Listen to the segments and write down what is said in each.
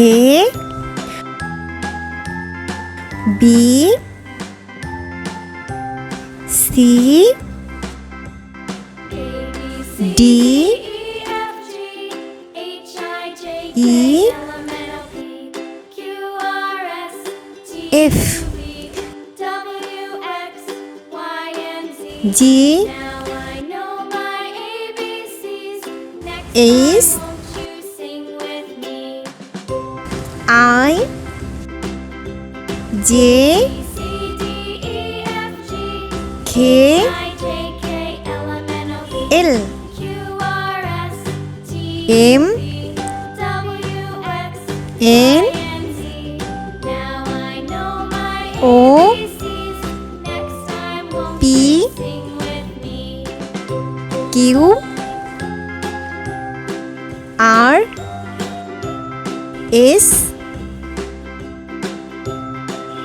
A B C D E F G H I J K L M N O P Q R S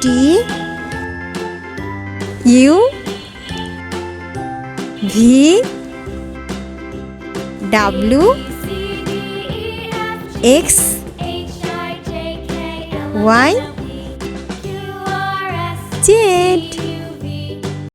T U V W X Y Z